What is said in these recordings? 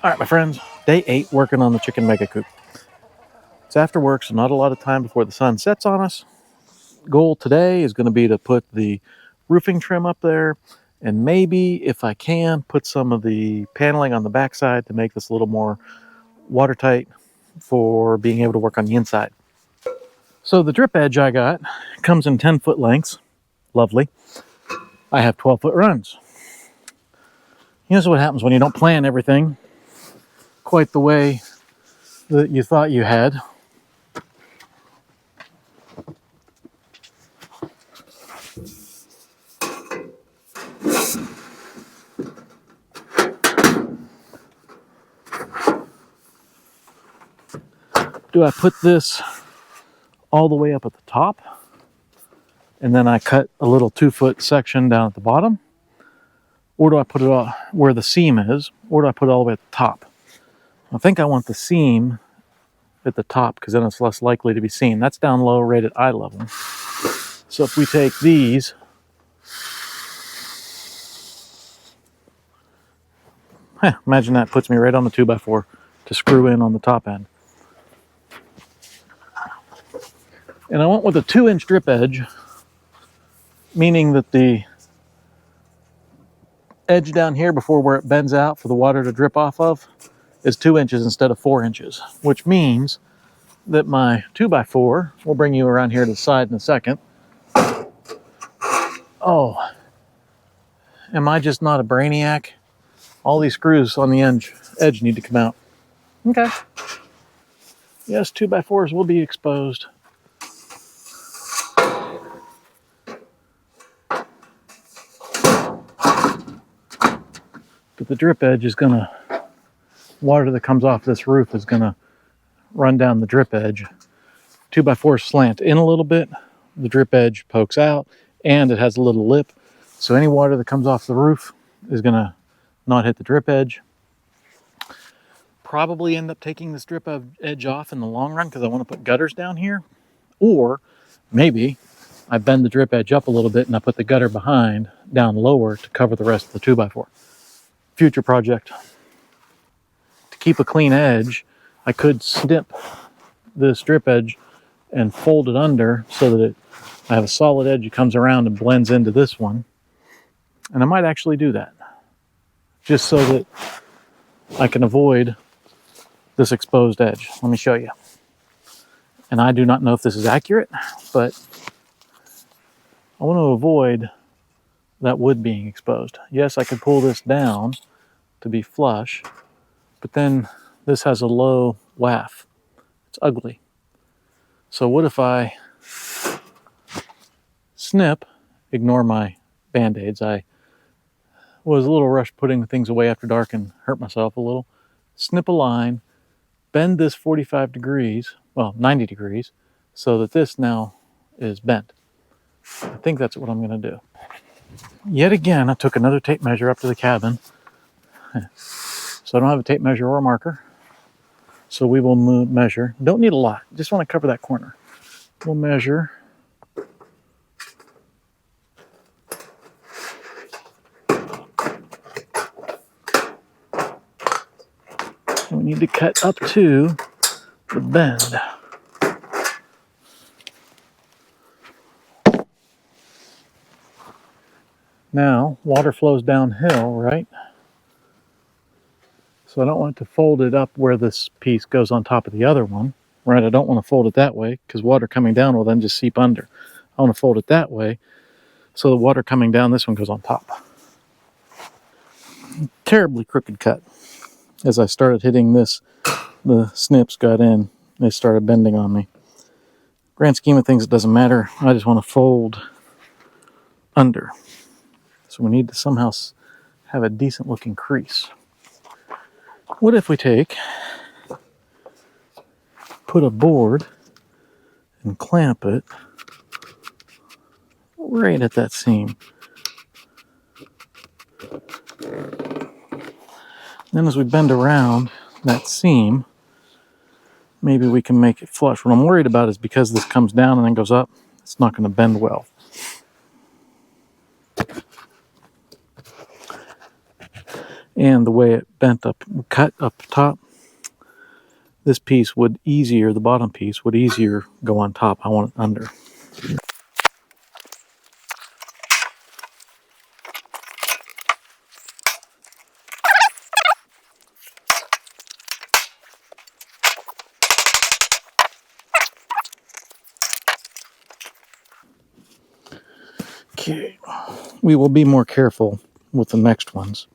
All right, my friends, day 8 working on the Chicken Mega Coop. It's after work, so not a lot of time before the sun sets on us. Goal today is going to be to put the roofing trim up there, and maybe, if I can, put some of the paneling on the backside to make this a little more watertight for being able to work on the inside. So the drip edge I got comes in 10-foot lengths. Lovely. I have 12-foot runs. Here's what happens when you don't plan everything quite the way that you thought you had. Do I put this all the way up at the top, and then I cut a little 2-foot section down at the bottom? Or do I put it all where the seam is? Or do I put it all the way at the top? I think I want the seam at the top because then it's less likely to be seen. That's down low right at eye level. So if we take these, imagine that puts me right on the 2x4 to screw in on the top end. And I went with a 2-inch drip edge, meaning that the edge down here before where it bends out for the water to drip off of is 2 inches instead of 4 inches, which means that my 2x4, we'll bring you around here to the side in a second. Oh, am I just not a brainiac? All these screws on the edge need to come out. Okay. Yes, 2x4s will be exposed. But the drip edge is gonna, water that comes off this roof is gonna run down the drip edge. 2x4s slant in a little bit, the drip edge pokes out, and it has a little lip. So any water that comes off the roof is gonna not hit the drip edge. Probably end up taking this drip edge off in the long run because I want to put gutters down here. Or maybe I bend the drip edge up a little bit and I put the gutter behind down lower to cover the rest of the 2x4. Future project. To keep a clean edge, I could snip this drip edge and fold it under so that I have a solid edge that comes around and blends into this one. And I might actually do that, just so that I can avoid this exposed edge. Let me show you. And I do not know if this is accurate, but I want to avoid that wood being exposed. Yes, I could pull this down to be flush, but then this has a low waff. It's ugly. So what if I snip, ignore my band-aids. I was a little rushed putting things away after dark and hurt myself a little. Snip a line, bend this 45 degrees, well, 90 degrees, so that this now is bent. I think that's what I'm going to do. Yet again, I took another tape measure up to the cabin. So I don't have a tape measure or a marker. So we will measure. Don't need a lot. Just want to cover that corner. We'll measure. And we need to cut up to the bend. Now, water flows downhill, right? So I don't want to fold it up where this piece goes on top of the other one, right? I don't want to fold it that way because water coming down will then just seep under. I want to fold it that way so the water coming down this one goes on top. Terribly crooked cut. As I started hitting this, the snips got in. They started bending on me. Grand scheme of things, it doesn't matter. I just want to fold under. So we need to somehow have a decent looking crease. What if we put a board and clamp it right at that seam. Then as we bend around that seam, maybe we can make it flush. What I'm worried about is because this comes down and then goes up, it's not going to bend well. And the way it bent up, cut up top, this piece would easier, the bottom piece would easier go on top. I want it under. Okay, we will be more careful with the next ones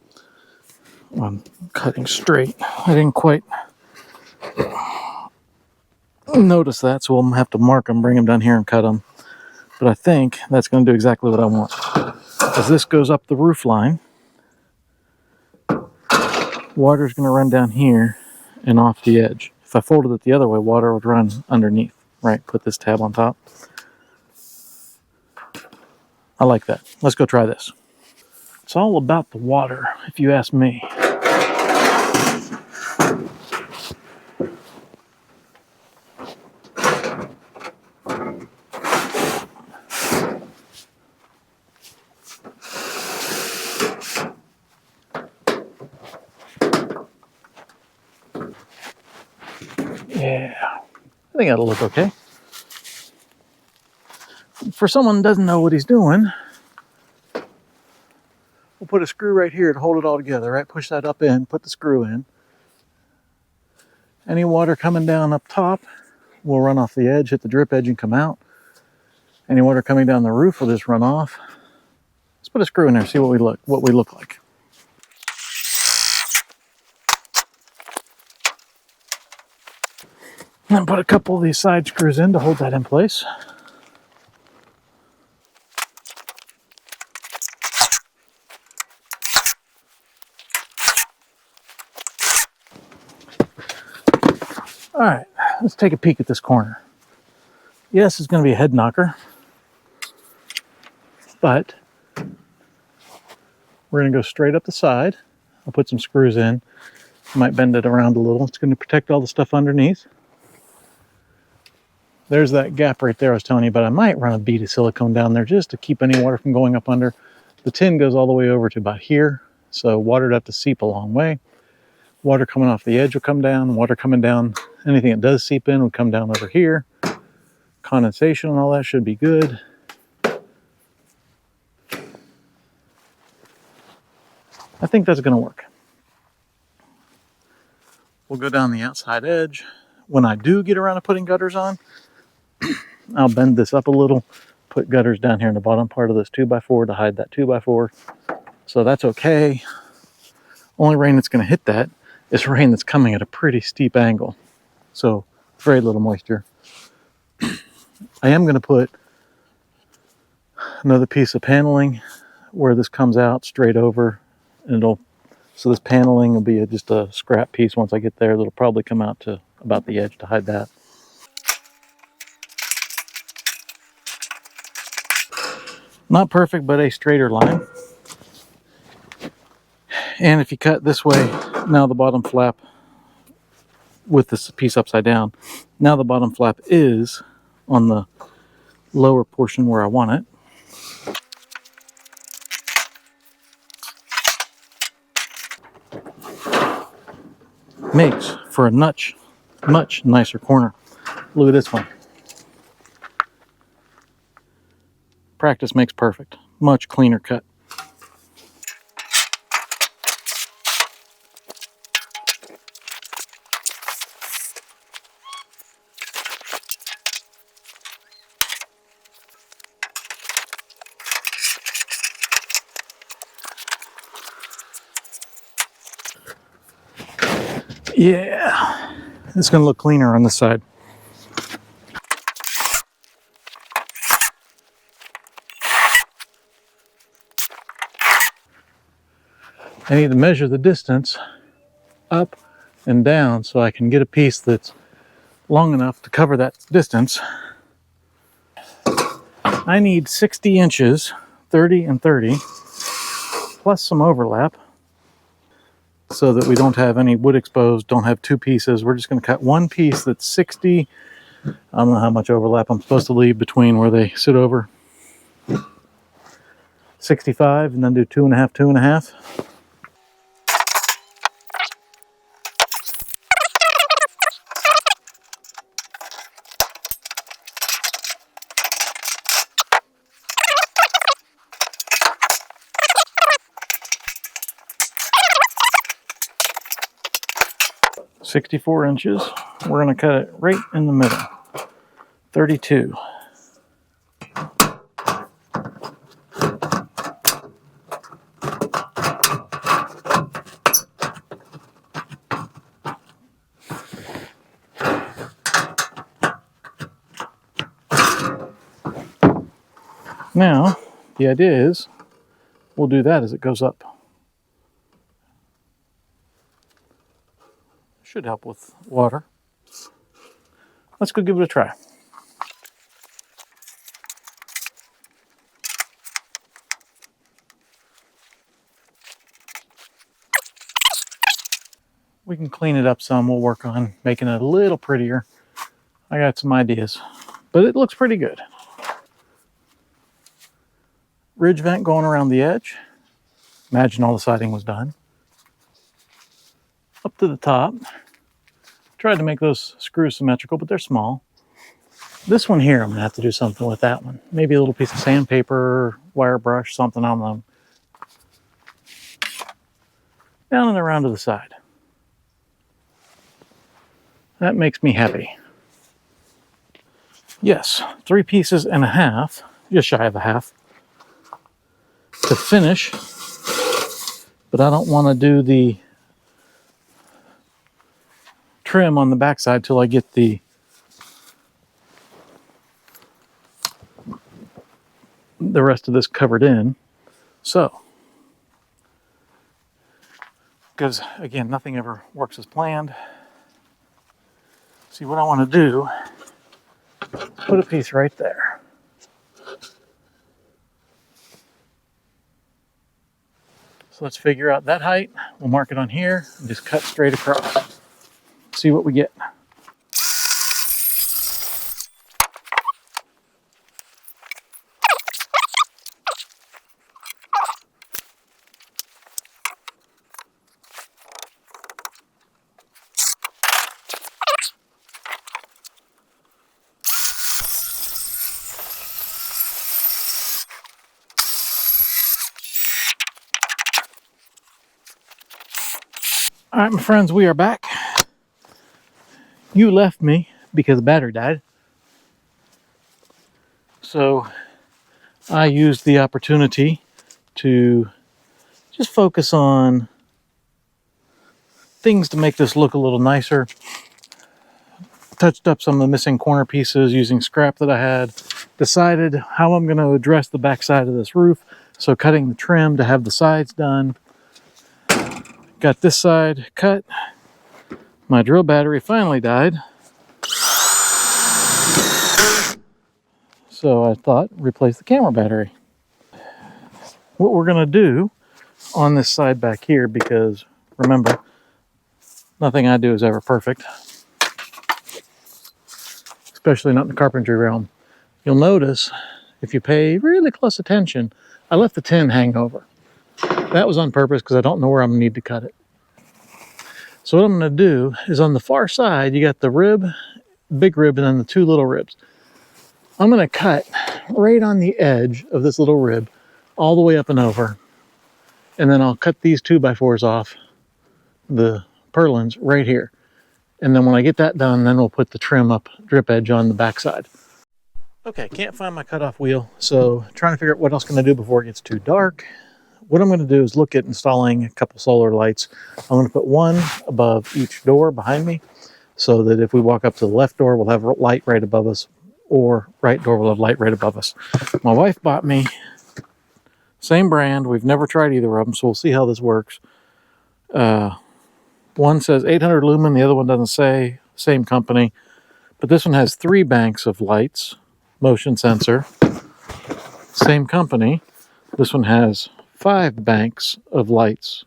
on cutting straight. I didn't quite notice that, so we'll have to mark them, bring them down here and cut them. But I think that's going to do exactly what I want. As this goes up the roof line, water's going to run down here and off the edge. If I folded it the other way, water would run underneath. Right, put this tab on top. I like that. Let's go try this. It's all about the water, if you ask me. Yeah, I think that'll look okay. For someone who doesn't know what he's doing, we'll put a screw right here to hold it all together, right? Push that up in, put the screw in. Any water coming down up top will run off the edge, hit the drip edge and come out. Any water coming down the roof will just run off. Let's put a screw in there, see what we look like. And then put a couple of these side screws in to hold that in place. All right, let's take a peek at this corner. Yes, it's going to be a head knocker, but we're going to go straight up the side. I'll put some screws in. Might bend it around a little. It's going to protect all the stuff underneath. There's that gap right there I was telling you about. I might run a bead of silicone down there just to keep any water from going up under. The tin goes all the way over to about here, so water would have to seep a long way. Water coming off the edge will come down. Water coming down, anything that does seep in will come down over here. Condensation and all that should be good. I think that's going to work. We'll go down the outside edge. When I do get around to putting gutters on, I'll bend this up a little, put gutters down here in the bottom part of this 2x4 to hide that 2x4. So that's okay. Only rain that's going to hit that is rain that's coming at a pretty steep angle. So very little moisture. I am going to put another piece of paneling where this comes out straight over, and so this paneling will be just a scrap piece once I get there. That'll probably come out to about the edge to hide that. Not perfect, but a straighter line. And if you cut this way, now the bottom flap with this piece upside down, now the bottom flap is on the lower portion where I want it. Makes for a much nicer corner. Look at this one. Practice makes perfect. Much cleaner cut. Yeah, it's going to look cleaner on this side. I need to measure the distance up and down so I can get a piece that's long enough to cover that distance. I need 60 inches, 30 and 30, plus some overlap, so that we don't have any wood exposed, don't have two pieces. We're just going to cut one piece that's 60. I don't know how much overlap I'm supposed to leave between where they sit over. 65, and then do 2.5, 2.5. 64 inches. We're going to cut it right in the middle. 32. Now, the idea is we'll do that as it goes up. Should help with water. Let's go give it a try. We can clean it up some. We'll work on making it a little prettier. I got some ideas, but it looks pretty good. Ridge vent going around the edge. Imagine all the siding was done. Up to the top. Tried to make those screws symmetrical, but they're small. This one here, I'm gonna have to do something with that one. Maybe a little piece of sandpaper, wire brush, something on them. Down and around to the side. That makes me happy. Yes, 3 pieces and a half, just shy of a half, to finish. But I don't want to do the trim on the backside till I get the rest of this covered in. So, because again, nothing ever works as planned. See, what I want to do, put a piece right there. So let's figure out that height. We'll mark it on here and just cut straight across. See what we get. All right, my friends, we are back. You left me because the battery died. So I used the opportunity to just focus on things to make this look a little nicer. Touched up some of the missing corner pieces using scrap that I had. Decided how I'm going to address the back side of this roof. So cutting the trim to have the sides done. Got this side cut. My drill battery finally died. So I thought, replace the camera battery. What we're going to do on this side back here, because remember, nothing I do is ever perfect, especially not in the carpentry realm. You'll notice, if you pay really close attention, I left the tin hang over. That was on purpose because I don't know where I'm going to need to cut it. So what I'm going to do is on the far side, you got the rib, big rib, and then the 2 little ribs. I'm going to cut right on the edge of this little rib, all the way up and over. And then I'll cut these 2x4s off, the purlins, right here. And then when I get that done, then we'll put the trim up, drip edge on the backside. Okay, can't find my cutoff wheel, so trying to figure out what else I'm going to do before it gets too dark. What I'm going to do is look at installing a couple solar lights. I'm going to put one above each door behind me, so that if we walk up to the left door, we'll have light right above us, or right door will have light right above us. My wife bought me, same brand. We've never tried either of them, so we'll see how this works. One says 800 lumen, the other one doesn't say, same company. But this one has 3 banks of lights, motion sensor, same company. This one has 5 banks of lights,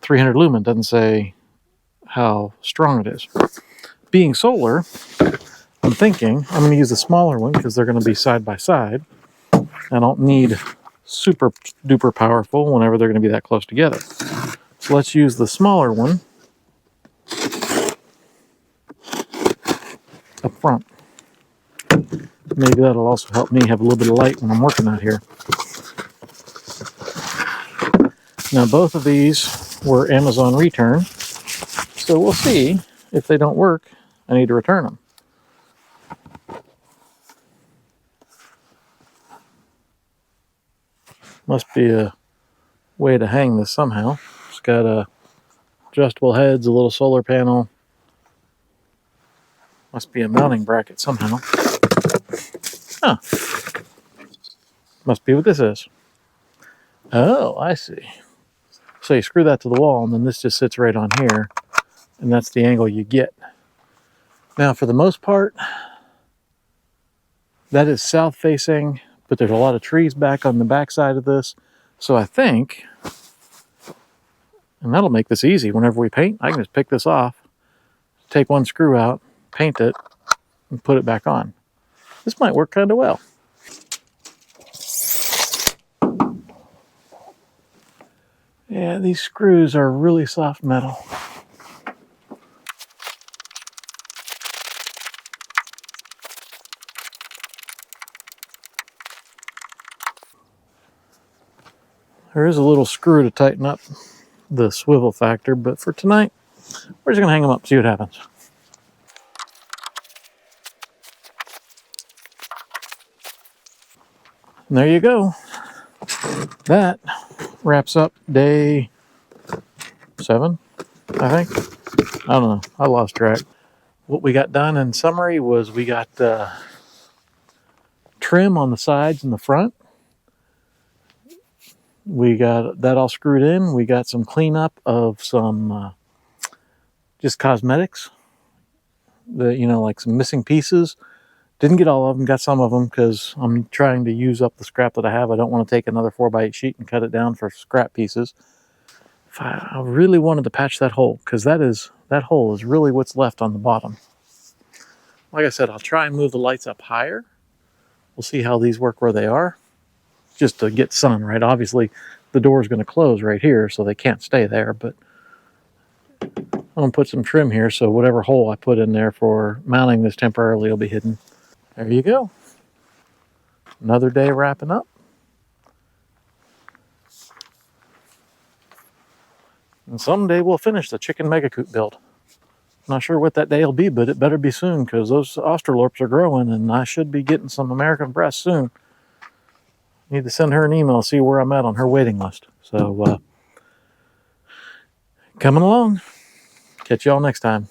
300 lumen, doesn't say how strong it is. Being solar, I'm thinking I'm going to use the smaller one because they're going to be side by side. I don't need super duper powerful whenever they're going to be that close together. So let's use the smaller one up front. Maybe that'll also help me have a little bit of light when I'm working out here. Now both of these were Amazon return, So we'll see. If they don't work, I need to return them. Must be a way to hang this somehow. It's got adjustable heads, a little solar panel. Must be a mounting bracket somehow. Huh. Must be what this is. Oh, I see. So you screw that to the wall, and then this just sits right on here, and that's the angle you get. Now, for the most part, that is south facing, but there's a lot of trees back on the back side of this. So I think, and that'll make this easy whenever we paint, I can just pick this off, take one screw out, paint it, and put it back on. This might work kind of well. Yeah, these screws are really soft metal. There is a little screw to tighten up the swivel factor, but for tonight, we're just going to hang them up, see what happens. And there you go. That wraps up day 7, I think. I don't know. I lost track. What we got done in summary was we got trim on the sides and the front. We got that all screwed in. We got some cleanup of some just cosmetics. Like some missing pieces. Didn't get all of them, got some of them because I'm trying to use up the scrap that I have. I don't want to take another 4x8 sheet and cut it down for scrap pieces. I really wanted to patch that hole because that hole is really what's left on the bottom. Like I said, I'll try and move the lights up higher. We'll see how these work where they are. Just to get sun, right? Obviously, the door is going to close right here, so they can't stay there. But I'm going to put some trim here, so whatever hole I put in there for mounting this temporarily will be hidden. There you go. Another day wrapping up. And someday we'll finish the Chicken Mega Coop build. Not sure what that day will be, but it better be soon because those Australorps are growing and I should be getting some American breasts soon. Need to send her an email, see where I'm at on her waiting list. So, coming along. Catch y'all next time.